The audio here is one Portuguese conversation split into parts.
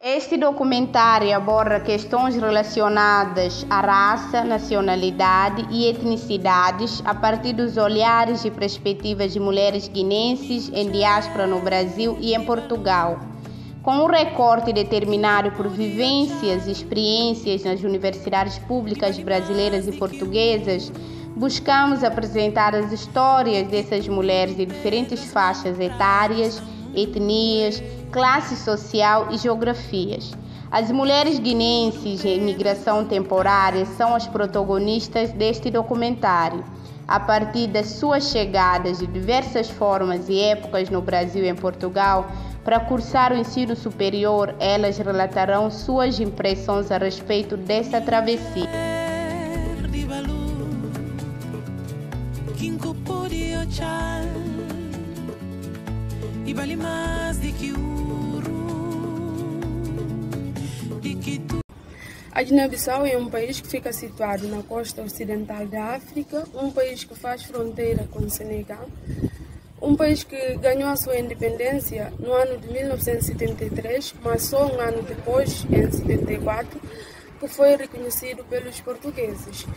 Este documentário aborda questões relacionadas à raça, nacionalidade e etnicidades a partir dos olhares e perspectivas de mulheres guinenses em diáspora no Brasil e em Portugal. Com um recorte determinado por vivências e experiências nas universidades públicas brasileiras e portuguesas, buscamos apresentar as histórias dessas mulheres de diferentes faixas etárias, etnias, classe social e geografias. As mulheres guinenses em migração temporária são as protagonistas deste documentário. A partir das suas chegadas de diversas formas e épocas no Brasil e em Portugal, para cursar o ensino superior, elas relatarão suas impressões a respeito dessa travessia. A Guiné-Bissau é um país que fica situado na costa ocidental da África, um país que faz fronteira com o Senegal, um país que ganhou a sua independência no ano de 1973, mas só um ano depois, em 74, que foi reconhecido pelos portugueses.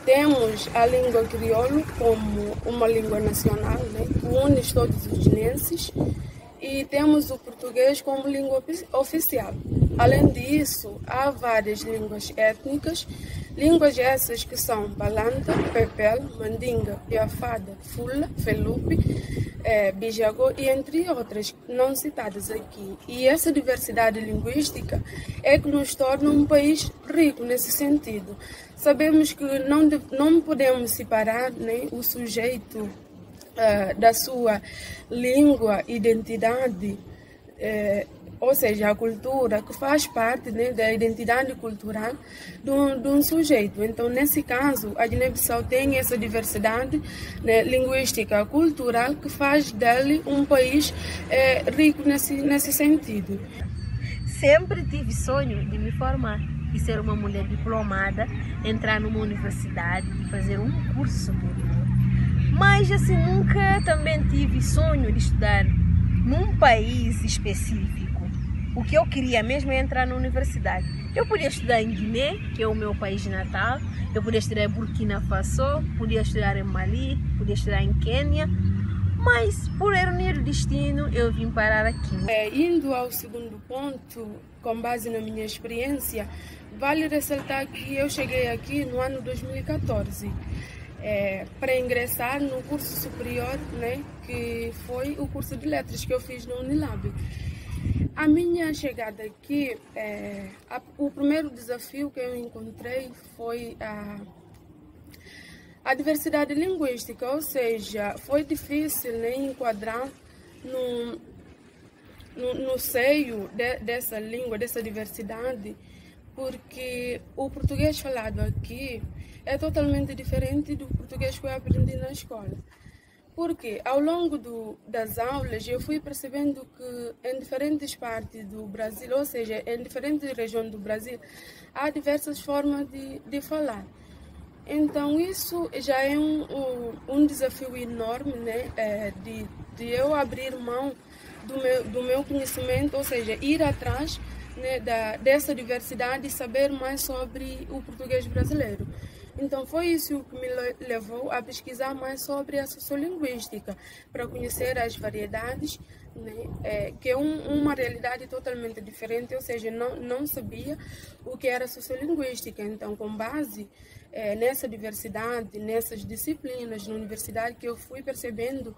Temos a língua crioulo como uma língua nacional, né, que une todos os guinenses, e temos o português como língua oficial. Além disso, há várias línguas étnicas, línguas essas que são Balanta, Pepel, Mandinga, Piafada, Fula, Felupe, Bijagô e entre outras não citadas aqui. E essa diversidade linguística é que nos torna um país rico nesse sentido. Sabemos que não podemos separar, né, o sujeito da sua língua, identidade, ou seja, a cultura, que faz parte, né, da identidade cultural de um sujeito. Então, nesse caso, a Guiné-Bissau tem essa diversidade, né, linguística, cultural, que faz dele um país rico nesse sentido. Sempre tive sonho de me formar e ser uma mulher diplomada, entrar numa universidade e fazer um curso superior. Mas assim, nunca também tive sonho de estudar num país específico. O que eu queria mesmo é entrar na universidade. Eu podia estudar em Guiné, que é o meu país natal, eu podia estudar em Burkina Faso, podia estudar em Mali, podia estudar em Quênia, mas por ironia do destino eu vim parar aqui. Indo ao segundo ponto, com base na minha experiência, vale ressaltar que eu cheguei aqui no ano 2014. Para ingressar no curso superior, né, que foi o curso de letras que eu fiz na Unilab. A minha chegada aqui, o primeiro desafio que eu encontrei foi a diversidade linguística, ou seja, foi difícil, né, enquadrar no seio dessa língua, dessa diversidade, porque o português falado aqui é totalmente diferente do português que eu aprendi na escola. Porque ao longo das aulas eu fui percebendo que em diferentes partes do Brasil, ou seja, em diferentes regiões do Brasil, há diversas formas de falar. Então isso já é um desafio enorme, né, de eu abrir mão do meu conhecimento, ou seja, ir atrás, né, dessa diversidade e saber mais sobre o português brasileiro. Então foi isso que me levou a pesquisar mais sobre a sociolinguística, para conhecer as variedades, né, que é uma realidade totalmente diferente, ou seja, não sabia o que era sociolinguística. Então, com base nessa diversidade, nessas disciplinas na universidade, que eu fui percebendo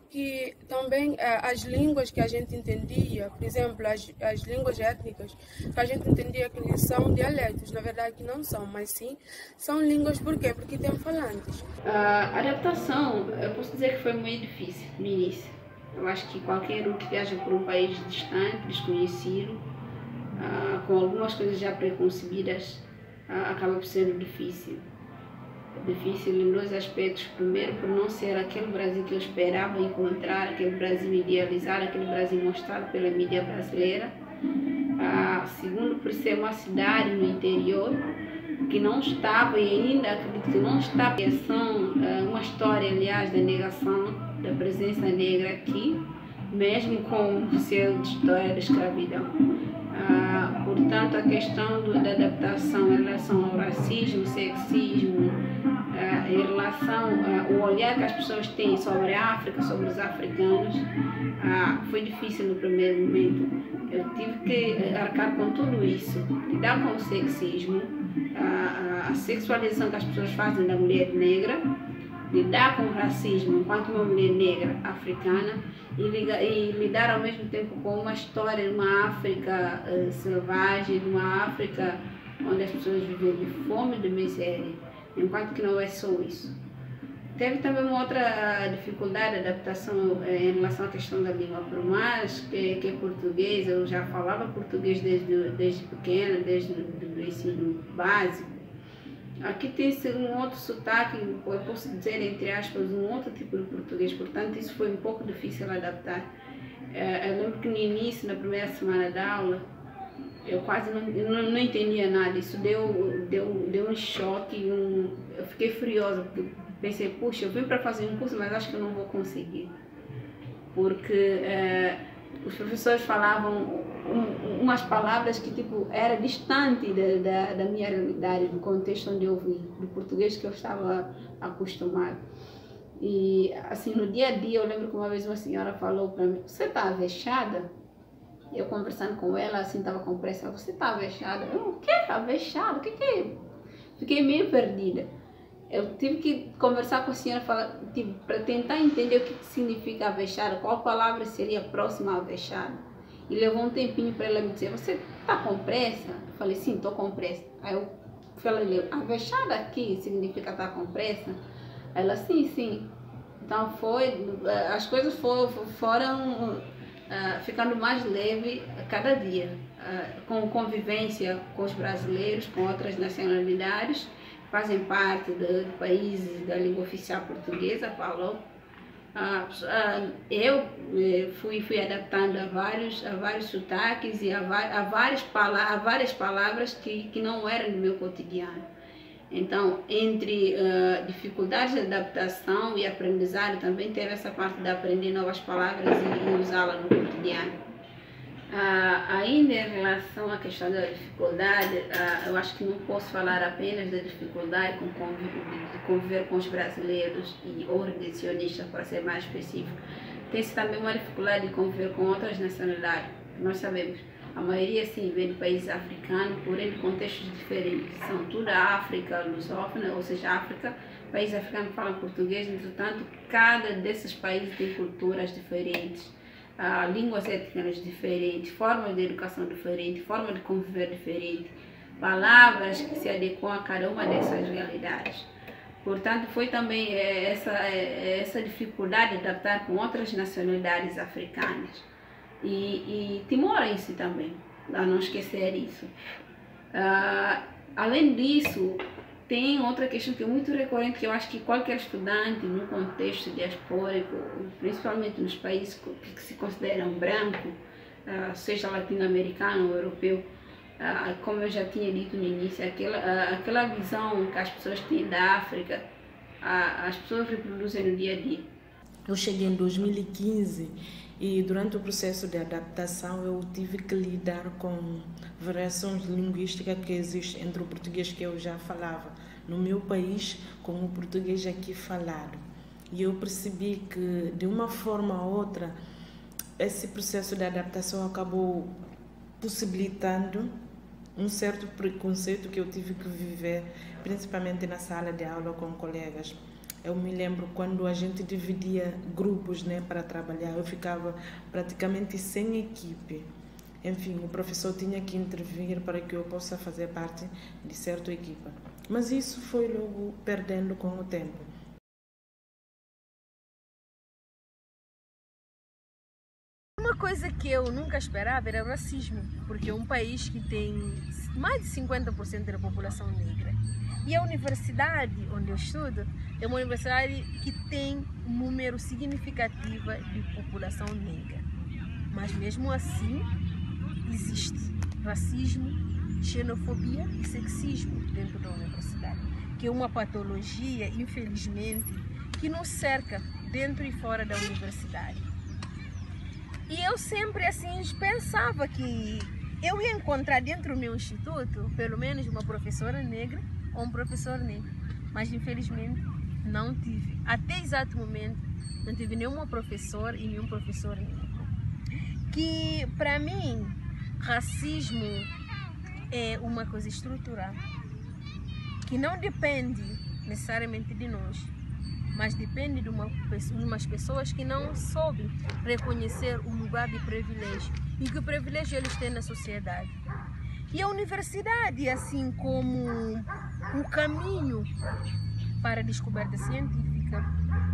que também as línguas que a gente entendia, por exemplo, as línguas étnicas, que a gente entendia que são dialetos, na verdade que não são, mas sim são línguas. Por quê? Porque tem falantes. A adaptação, eu posso dizer que foi muito difícil no início. Eu acho que qualquer um que viaja por um país distante, desconhecido, com algumas coisas já preconcebidas, acaba por ser difícil. Difícil em dois aspectos. Primeiro, por não ser aquele Brasil que eu esperava encontrar, aquele Brasil idealizado, aquele Brasil mostrado pela mídia brasileira. Segundo, por ser uma cidade no interior, que não estava e ainda acredito que não está uma história, aliás, da negação da presença negra aqui, mesmo com o seu de história da escravidão. Portanto, a questão da adaptação em relação ao racismo, sexismo, em relação ao olhar que as pessoas têm sobre a África, sobre os africanos, foi difícil no primeiro momento. Eu tive que arcar com tudo isso, lidar com o sexismo, a sexualização que as pessoas fazem da mulher negra, lidar com o racismo enquanto uma mulher negra africana e lidar ao mesmo tempo com uma história de uma África selvagem, de uma África onde as pessoas vivem de fome e de miséria, enquanto que não é só isso. Teve também uma outra dificuldade de adaptação em relação à questão da língua, por mais que é português, eu já falava português desde pequena, desde o ensino básico. Aqui tem-se um outro sotaque, eu posso dizer, entre aspas, um outro tipo de português, portanto isso foi um pouco difícil adaptar. Eu lembro que no início, na primeira semana da aula, eu quase não entendia nada, isso deu um choque, eu fiquei furiosa, porque pensei, puxa, eu vim para fazer um curso, mas acho que eu não vou conseguir, porque os professores falavam umas palavras que tipo era distante da minha realidade, do contexto onde eu vim, do português que eu estava acostumado. E assim, no dia a dia, eu lembro que uma vez uma senhora falou para mim, você está avexada? Eu conversando com ela, assim, estava com pressa, você está avexada? Eu, o que? Avexada? O que é? Fiquei meio perdida. Eu tive que conversar com a senhora para tentar entender o que significa avexada, qual palavra seria próxima a avexada. E levou um tempinho para ela me dizer, você está com pressa? Eu falei, sim, estou com pressa. Aí eu falei, avexada aqui significa estar com pressa? Ela, sim. Então as coisas foram ficando mais leve a cada dia, com convivência com os brasileiros, com outras nacionalidades, fazem parte do país da língua oficial portuguesa, falou. Eu fui adaptando a vários sotaques e a várias palavras que não eram do meu cotidiano. Então, entre dificuldades de adaptação e aprendizado, também teve essa parte de aprender novas palavras e usá-las no cotidiano. Ainda em relação à questão da dificuldade, eu acho que não posso falar apenas da dificuldade de conviver com os brasileiros ou redencionistas, para ser mais específico. Tem-se também uma dificuldade de conviver com outras nacionalidades. Nós sabemos, a maioria sim vem de países africanos, porém de contextos diferentes. São tudo a África lusófona, ou seja, África, países africanos que falam português, entretanto, cada desses países tem culturas diferentes. Línguas étnicas diferentes, formas de educação diferentes, formas de conviver diferentes, palavras que se adequam a cada uma dessas realidades. Portanto, foi também essa dificuldade de adaptar com outras nacionalidades africanas. E Timor em si também, a não esquecer isso. Além disso, tem outra questão que é muito recorrente, que eu acho que qualquer estudante no contexto diaspórico, principalmente nos países que se consideram brancos, seja latino-americano ou europeu, como eu já tinha dito no início, aquela visão que as pessoas têm da África, as pessoas reproduzem no dia a dia. Eu cheguei em 2015 e durante o processo de adaptação eu tive que lidar com variações linguísticas que existem entre o português que eu já falava no meu país com o português aqui falado. E eu percebi que de uma forma ou outra esse processo de adaptação acabou possibilitando um certo preconceito que eu tive que viver, principalmente na sala de aula com colegas. Eu me lembro quando a gente dividia grupos, para trabalhar, eu ficava praticamente sem equipe. Enfim, o professor tinha que intervir para que eu possa fazer parte de certa equipa. Mas isso foi logo perdendo com o tempo. Uma coisa que eu nunca esperava era o racismo, porque é um país que tem mais de 50% da população negra. E a universidade onde eu estudo é uma universidade que tem um número significativo de população negra. Mas mesmo assim, existe racismo, xenofobia e sexismo dentro da universidade, que é uma patologia, infelizmente, que nos cerca dentro e fora da universidade. E eu sempre assim pensava que eu ia encontrar dentro do meu instituto pelo menos uma professora negra ou um professor negro, mas infelizmente não tive. Até exato momento não tive nenhuma professora e nenhum professor negro. Que para mim racismo é uma coisa estrutural, que não depende necessariamente de nós, mas depende de umas pessoas que não soubem reconhecer o lugar de privilégio e que o privilégio eles têm na sociedade. E a universidade, assim como o caminho para a descoberta científica,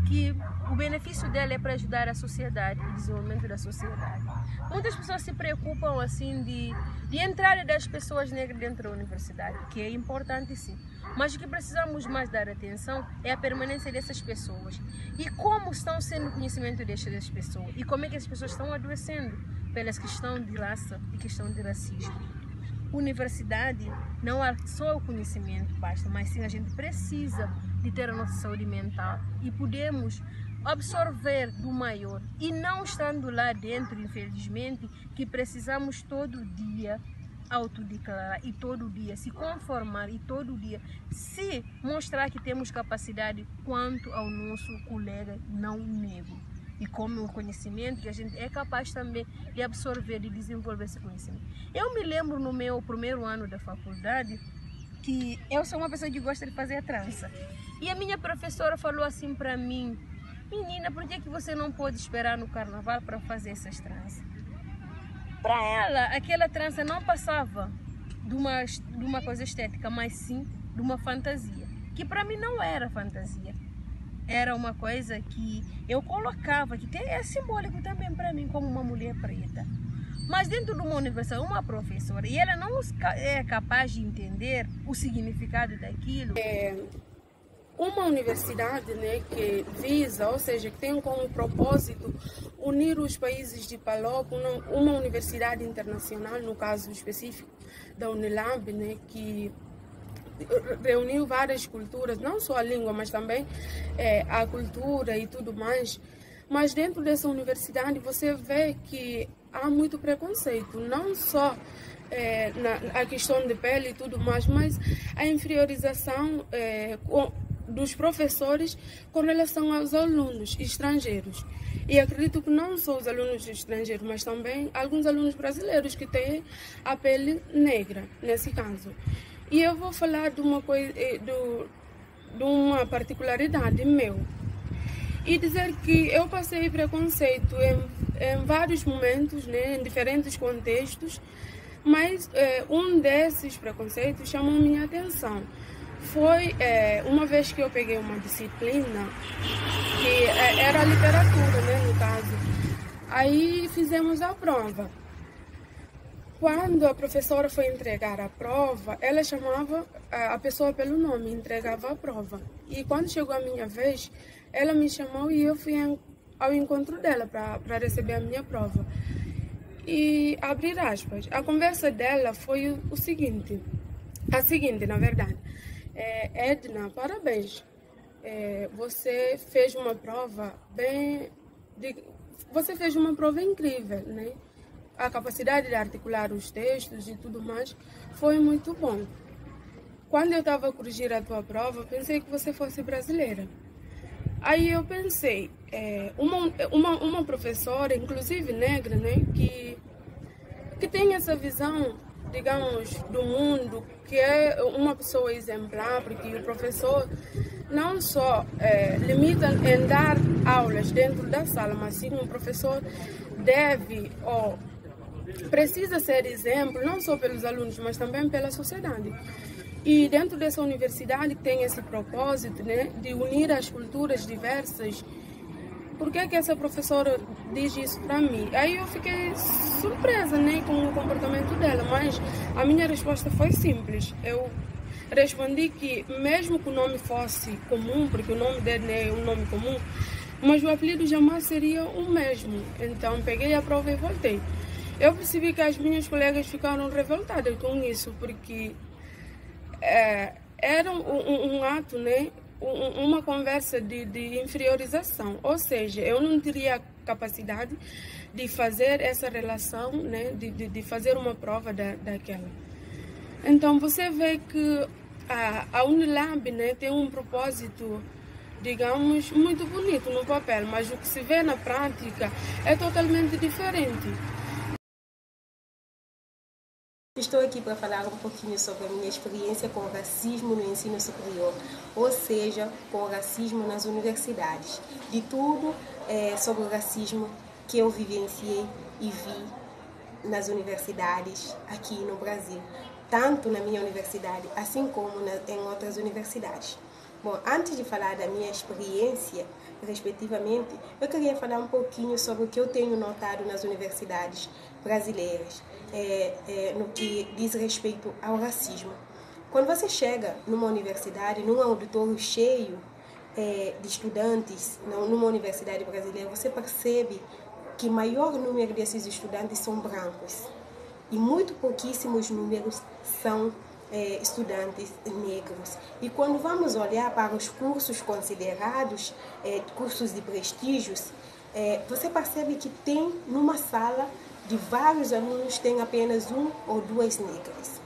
que o benefício dela é para ajudar a sociedade, o desenvolvimento da sociedade. Muitas pessoas se preocupam assim de entrada das pessoas negras dentro da universidade, que é importante sim. Mas o que precisamos mais dar atenção é a permanência dessas pessoas. E como estão sendo o conhecimento dessas pessoas. E como é que as pessoas estão adoecendo pelas questões de raça e questão de racismo. Universidade não é só o conhecimento basta, mas sim a gente precisa de ter a nossa saúde mental e podemos absorver do maior e não estando lá dentro, infelizmente, que precisamos todo dia autodeclarar e todo dia se conformar e todo dia se mostrar que temos capacidade quanto ao nosso colega não negro. E como o conhecimento que a gente é capaz também de absorver e desenvolver esse conhecimento. Eu me lembro no meu primeiro ano da faculdade que eu sou uma pessoa que gosta de fazer a trança. E a minha professora falou assim para mim: menina, por que você não pode esperar no carnaval para fazer essas tranças? Para ela, aquela trança não passava de uma coisa estética, mas sim de uma fantasia. Que para mim não era fantasia. Era uma coisa que eu colocava, que é simbólico também para mim, como uma mulher preta. Mas dentro de uma universidade, uma professora, e ela não é capaz de entender o significado daquilo. Uma universidade, né, que visa, ou seja, que tem como propósito unir os países de PALOP, uma universidade internacional, no caso específico da Unilab, né, que reuniu várias culturas, não só a língua, mas também a cultura e tudo mais. Mas dentro dessa universidade você vê que há muito preconceito, não só a questão de pele e tudo mais, mas a inferiorização dos professores com relação aos alunos estrangeiros. E acredito que não só os alunos estrangeiros, mas também alguns alunos brasileiros que têm a pele negra, nesse caso. E eu vou falar de uma coisa, de uma particularidade meu. E dizer que eu passei preconceito em vários momentos, né, em diferentes contextos, mas um desses preconceitos chamou minha atenção. Foi uma vez que eu peguei uma disciplina, que era literatura, né, no caso. Aí fizemos a prova. Quando a professora foi entregar a prova, ela chamava a pessoa pelo nome, entregava a prova. E quando chegou a minha vez, ela me chamou e eu fui ao encontro dela para receber a minha prova. E, abrir aspas, a conversa dela foi a seguinte, na verdade. Edna, parabéns. Você fez uma prova você fez uma prova incrível, né? A capacidade de articular os textos e tudo mais foi muito bom. Quando eu estava a corrigir a tua prova, pensei que você fosse brasileira. Aí eu pensei, uma professora, inclusive negra, né, que tem essa visão, digamos, do mundo, que é uma pessoa exemplar, porque o professor não só limita em dar aulas dentro da sala, mas sim um professor deve precisa ser exemplo, não só pelos alunos, mas também pela sociedade. E dentro dessa universidade tem esse propósito, né, de unir as culturas diversas. Por que essa professora diz isso para mim? Aí eu fiquei surpresa, né, com o comportamento dela, mas a minha resposta foi simples. Eu respondi que mesmo que o nome fosse comum, porque o nome dele é um nome comum, mas o apelido jamais seria o mesmo. Então peguei a prova e voltei. eu percebi que as minhas colegas ficaram revoltadas com isso, porque era um ato, né? Uma conversa de inferiorização, ou seja, eu não teria capacidade de fazer essa relação, né? de fazer uma prova daquela. Então você vê que a Unilab, né, tem um propósito, digamos, muito bonito no papel, mas o que se vê na prática é totalmente diferente. Estou aqui para falar um pouquinho sobre a minha experiência com o racismo no ensino superior, ou seja, com o racismo nas universidades. De tudo sobre o racismo que eu vivenciei e vi nas universidades aqui no Brasil, tanto na minha universidade, assim como em outras universidades. Bom, antes de falar da minha experiência, respectivamente, eu queria falar um pouquinho sobre o que eu tenho notado nas universidades brasileiras, no que diz respeito ao racismo. Quando você chega numa universidade, num auditório cheio de estudantes, numa universidade brasileira, você percebe que o maior número desses estudantes são brancos e muito pouquíssimos números são estudantes negros. E quando vamos olhar para os cursos considerados, cursos de prestígios, você percebe que tem numa sala de vários alunos tem apenas um ou duas negras.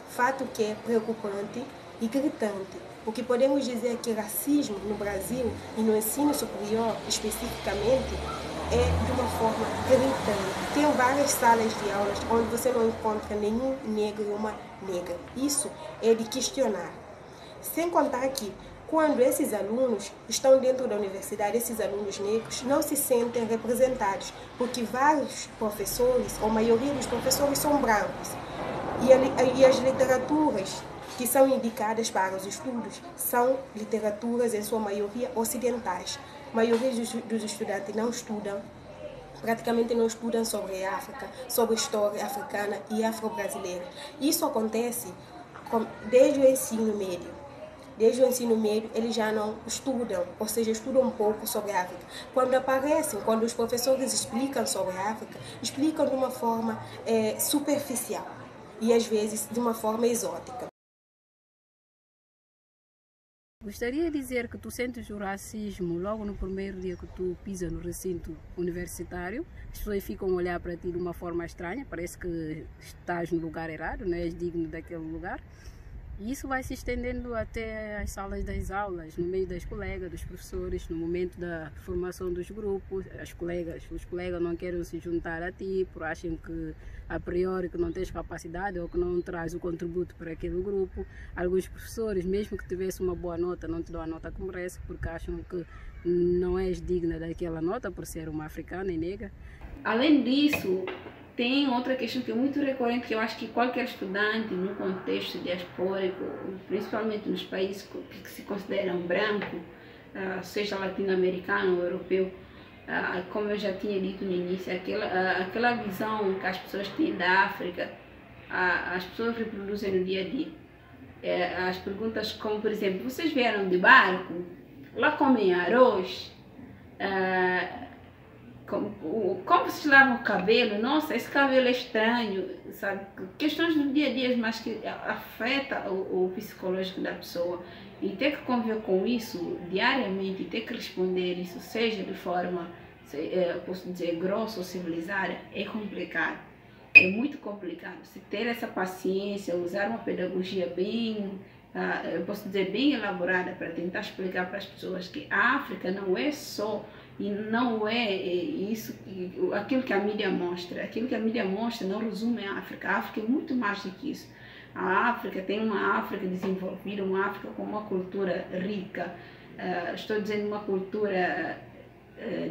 Fato que é preocupante e gritante. O que podemos dizer é que racismo no Brasil e no ensino superior especificamente é de uma forma gritante. Tem várias salas de aulas onde você não encontra nenhum negro e uma negra. Isso é de questionar. Sem contar que quando esses alunos estão dentro da universidade, esses alunos negros não se sentem representados, porque vários professores, ou a maioria dos professores, são brancos. E as literaturas que são indicadas para os estudos são literaturas, em sua maioria, ocidentais. A maioria dos estudantes não estudam, praticamente não estudam sobre a África, sobre a história africana e afro-brasileira. Isso acontece desde o ensino médio. Desde o ensino médio, eles já não estudam, ou seja, estudam um pouco sobre a África. Quando os professores explicam sobre a África, explicam de uma forma superficial e, às vezes, de uma forma exótica. Gostaria de dizer que tu sentes o racismo logo no primeiro dia que tu pisa no recinto universitário. As pessoas ficam a olhar para ti de uma forma estranha, parece que estás no lugar errado, não és digno daquele lugar. E isso vai se estendendo até as salas das aulas, no meio das colegas, dos professores, no momento da formação dos grupos. Os colegas não querem se juntar a ti, por acham que a priori que não tens capacidade ou que não traz o contributo para aquele grupo. Alguns professores, mesmo que tivesse uma boa nota, não te dão a nota que merece, porque acham que não és digna daquela nota por ser uma africana e negra. Além disso, tem outra questão que é muito recorrente, que eu acho que qualquer estudante no contexto diaspórico, principalmente nos países que se consideram branco, seja latino-americano ou europeu, como eu já tinha dito no início, aquela visão que as pessoas têm da África, as pessoas reproduzem no dia a dia. As perguntas como, por exemplo, vocês vieram de barco? Lá comem arroz? Como vocês lavam o cabelo? Nossa, esse cabelo é estranho, sabe? Questões do dia a dia, mas que afeta o psicológico da pessoa. E ter que conviver com isso diariamente, ter que responder isso, seja de forma, posso dizer, grossa ou civilizada, é complicado. É muito complicado. Se ter essa paciência, usar uma pedagogia bem, eu posso dizer, bem elaborada para tentar explicar para as pessoas que a África não é só, e não é isso, aquilo que a mídia mostra. Aquilo que a mídia mostra não resume a África. A África é muito mais do que isso. A África tem uma África desenvolvida, uma África com uma cultura rica. Estou dizendo uma cultura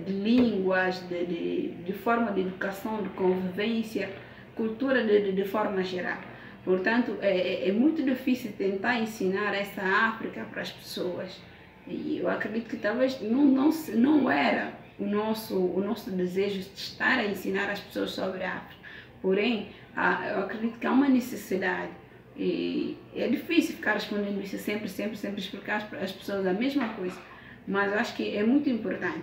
de línguas, de forma de educação, de convivência, cultura de forma geral. Portanto, é muito difícil tentar ensinar essa África para as pessoas. E eu acredito que talvez não era o nosso desejo de estar a ensinar as pessoas sobre a África. Porém, eu acredito que há uma necessidade. E é difícil ficar respondendo isso sempre explicar às pessoas a mesma coisa. mas acho que é muito importante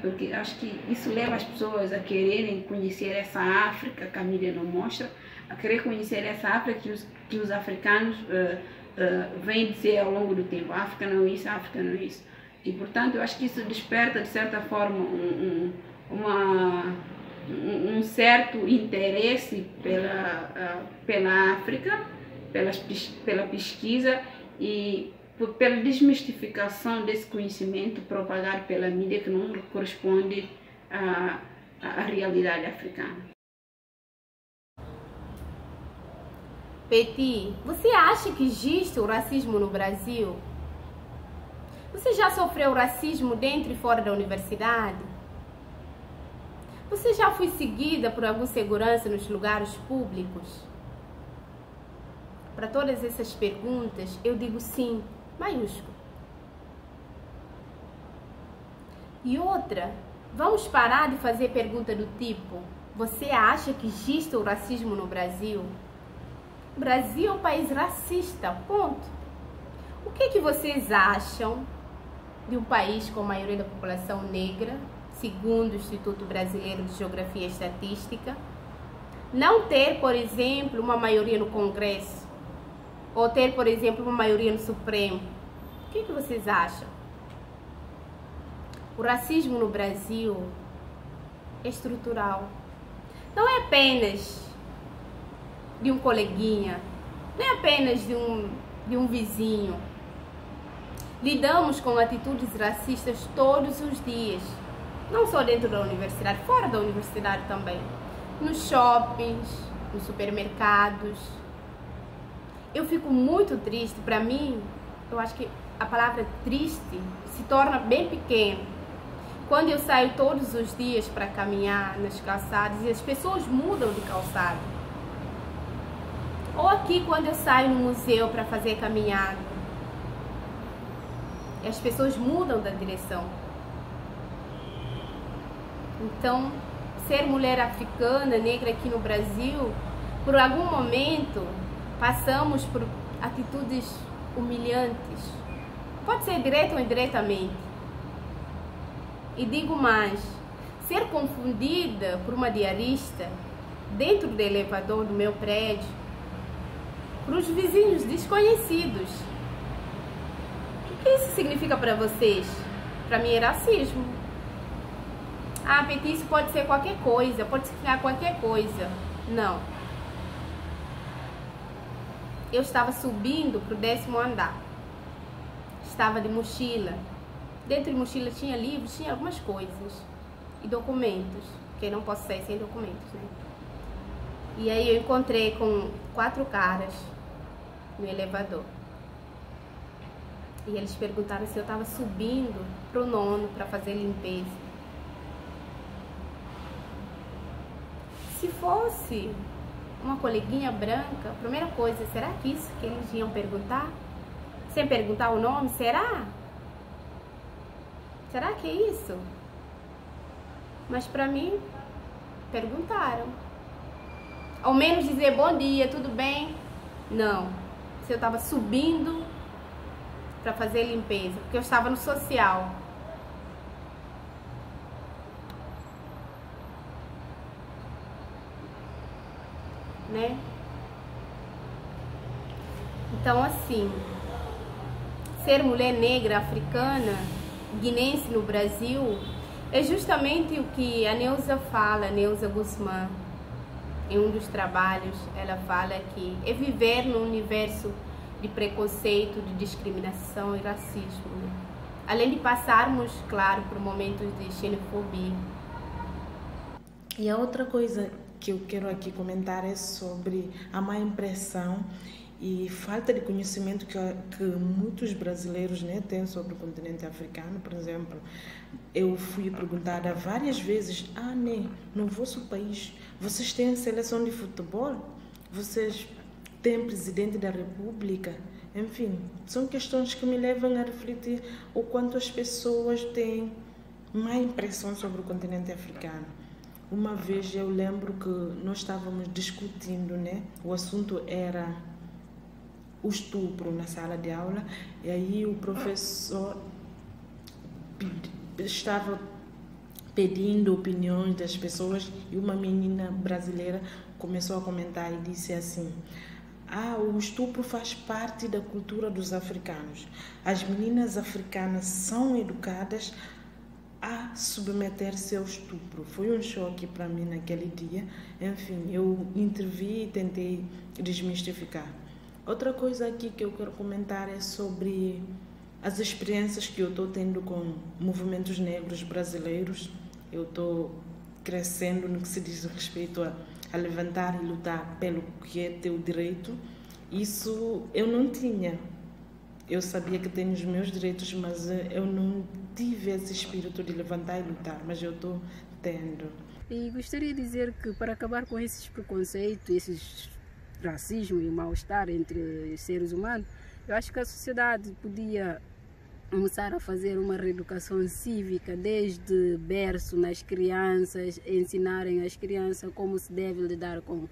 porque acho que isso leva as pessoas a quererem conhecer essa África que a mídia não mostra, a querer conhecer essa África que os africanos vêm dizer ao longo do tempo, a África não é isso, a África não é isso. E portanto eu acho que isso desperta de certa forma um certo interesse pela África, pela pesquisa e pela desmistificação desse conhecimento propagado pela mídia que não corresponde à realidade africana. Peti, você acha que existe o racismo no Brasil? Você já sofreu racismo dentro e fora da universidade? Você já foi seguida por algum segurança nos lugares públicos? Para todas essas perguntas, eu digo sim, maiúsculo. E outra, vamos parar de fazer pergunta do tipo: você acha que existe o racismo no Brasil? O Brasil é um país racista, ponto. O que vocês acham de um país com a maioria da população negra, segundo o Instituto Brasileiro de Geografia e Estatística, não ter, por exemplo, uma maioria no Congresso, ou ter, por exemplo, uma maioria no Supremo? O que vocês acham? O racismo no Brasil é estrutural. Não é apenas de um coleguinha, não é apenas de um vizinho. Lidamos com atitudes racistas todos os dias, não só dentro da universidade, fora da universidade também, nos shoppings, nos supermercados. Eu fico muito triste. Para mim, eu acho que a palavra triste se torna bem pequena quando eu saio todos os dias para caminhar nas calçadas e as pessoas mudam de calçada. Ou aqui quando eu saio no museu para fazer caminhada e as pessoas mudam da direção. Então, ser mulher africana, negra aqui no Brasil, por algum momento passamos por atitudes humilhantes. Pode ser direto ou indiretamente. E digo mais, ser confundida por uma diarista dentro do elevador do meu prédio, por os vizinhos desconhecidos. O que isso significa para vocês? Para mim é racismo. Ah, Peti, isso pode ser qualquer coisa, pode significar qualquer coisa. Não. Eu estava subindo para o 10º andar. Estava de mochila. Dentro de mochila tinha livros, tinha algumas coisas. E documentos, porque eu não posso sair sem documentos, né? E aí eu encontrei com 4 caras no elevador. E eles perguntaram se eu estava subindo para o 9º para fazer limpeza. Se fosse uma coleguinha branca, a primeira coisa, será que isso que eles iam perguntar? Sem perguntar o nome, será? Será que é isso? Mas para mim, perguntaram. Ao menos dizer bom dia, tudo bem? Não. Se eu estava subindo para fazer limpeza, porque eu estava no social. Né? Então, assim, ser mulher negra africana, guinense no Brasil, é justamente o que a Neuza fala, Neuza Guzmán, em um dos trabalhos. Ela fala que é viver num universo de preconceito, de discriminação e racismo, né? Além de passarmos, claro, por momentos de xenofobia. E a outra coisa que eu quero aqui comentar é sobre a má impressão e falta de conhecimento que muitos brasileiros, né, têm sobre o continente africano. Por exemplo, eu fui perguntada várias vezes: né, no vosso país vocês têm seleção de futebol? Vocês têm presidente da república? Enfim, são questões que me levam a refletir o quanto as pessoas têm má impressão sobre o continente africano. Uma vez eu lembro que nós estávamos discutindo, né? O assunto era o estupro na sala de aula, e aí o professor estava pedindo opiniões das pessoas e uma menina brasileira começou a comentar e disse assim: o estupro faz parte da cultura dos africanos. As meninas africanas são educadas a submeter-se ao estupro. Foi um choque para mim naquele dia. Enfim, eu intervi e tentei desmistificar. Outra coisa aqui que eu quero comentar é sobre as experiências que eu estou tendo com movimentos negros brasileiros. Eu estou crescendo no que se diz respeito a levantar e lutar pelo que é teu direito. Isso eu não tinha. Eu sabia que tenho os meus direitos, mas eu não tive esse espírito de levantar e lutar, mas eu estou tendo. E gostaria de dizer que, para acabar com esses preconceitos, esses racismo e mal-estar entre os seres humanos, eu acho que a sociedade podia começar a fazer uma reeducação cívica desde berço nas crianças, ensinarem as crianças como se deve lidar com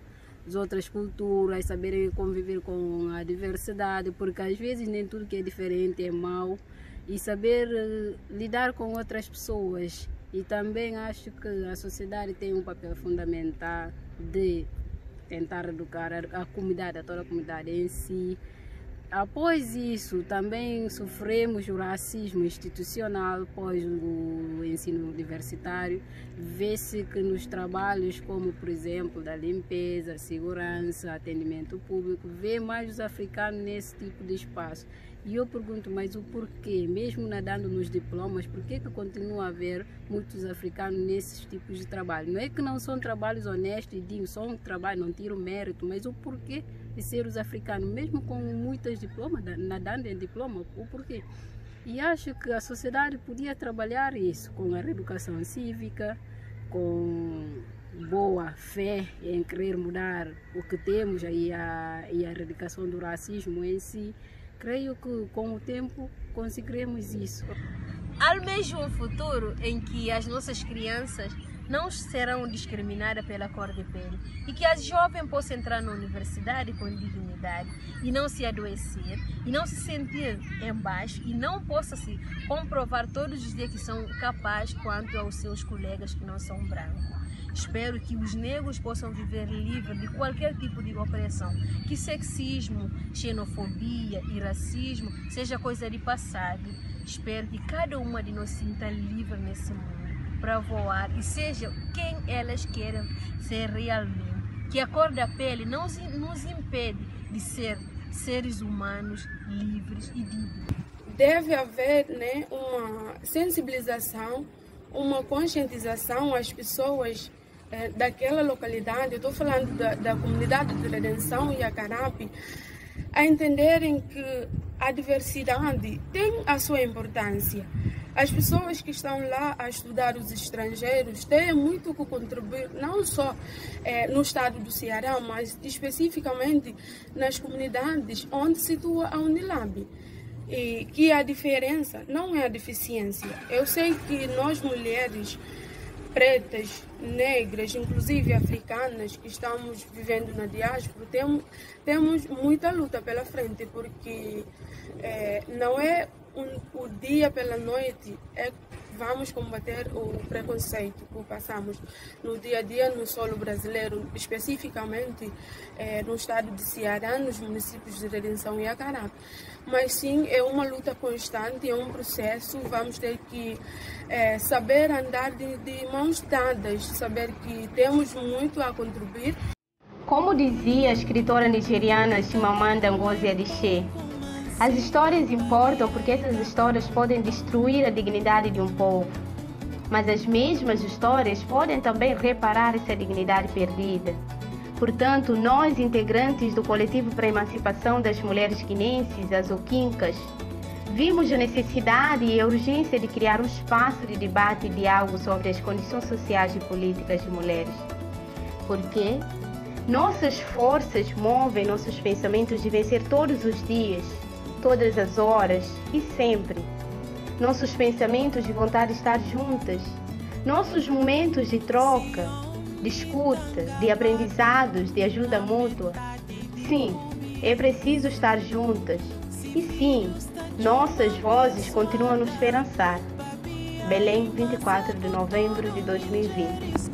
as outras culturas, saberem conviver com a diversidade, porque às vezes nem tudo que é diferente é mau, e saber lidar com outras pessoas. E também acho que a sociedade tem um papel fundamental de tentar educar a comunidade, a toda a comunidade em si. Após isso, também sofremos o racismo institucional após o ensino universitário. Vê-se que nos trabalhos como, por exemplo, da limpeza, segurança, atendimento público, vê mais os africanos nesse tipo de espaço. E eu pergunto, mas o porquê? Mesmo nadando nos diplomas, por que continua a haver muitos africanos nesses tipos de trabalho? Não é que não são trabalhos honestos e dignos, são trabalho, não tiro mérito, mas o porquê de ser os africanos, mesmo com muitos diplomas, nadando em diploma, o porquê? E acho que a sociedade podia trabalhar isso com a reeducação cívica, com boa fé em querer mudar o que temos e a erradicação do racismo em si. Creio que com o tempo conseguiremos isso. Almejo um futuro em que as nossas crianças não serão discriminadas pela cor de pele e que as jovens possam entrar na universidade com dignidade e não se adoecer e não se sentir embaixo e não possa se comprovar todos os dias que são capazes quanto aos seus colegas que não são brancos. Espero que os negros possam viver livres de qualquer tipo de opressão, que sexismo, xenofobia e racismo seja coisa de passado. Espero que cada uma de nós se sinta livre nesse mundo para voar e seja quem elas querem ser realmente. Que a cor da pele não nos impede de ser seres humanos livres e dignos. Deve haver, uma sensibilização, uma conscientização às pessoas daquela localidade. Eu estou falando da comunidade de Redenção e Acarape, a entenderem que a diversidade tem a sua importância. As pessoas que estão lá a estudar, os estrangeiros, têm muito que contribuir, não só no estado do Ceará, mas especificamente nas comunidades onde se situa a Unilab. E que a diferença não é a deficiência. Eu sei que nós mulheres pretas, negras, inclusive africanas, que estamos vivendo na diáspora, temos muita luta pela frente, porque não é o dia pela noite, vamos combater o preconceito que passamos no dia a dia no solo brasileiro, especificamente no estado de Ceará, nos municípios de Redenção e Acarape. Mas sim, é uma luta constante, é um processo, vamos ter que saber andar de mãos dadas, saber que temos muito a contribuir. Como dizia a escritora nigeriana Chimamanda Ngozi Adichie, as histórias importam porque essas histórias podem destruir a dignidade de um povo, mas as mesmas histórias podem também reparar essa dignidade perdida. Portanto, nós, integrantes do Coletivo para a Emancipação das Mulheres Guinenses, as Oquincas, vimos a necessidade e a urgência de criar um espaço de debate e diálogo sobre as condições sociais e políticas de mulheres. Porque nossas forças movem nossos pensamentos de vencer todos os dias, todas as horas e sempre. Nossos pensamentos de vontade de estar juntas, nossos momentos de troca, de escuta, de aprendizados, de ajuda mútua. Sim, é preciso estar juntas. E sim, nossas vozes continuam a nos esperançar. Belém, 24 de novembro de 2020.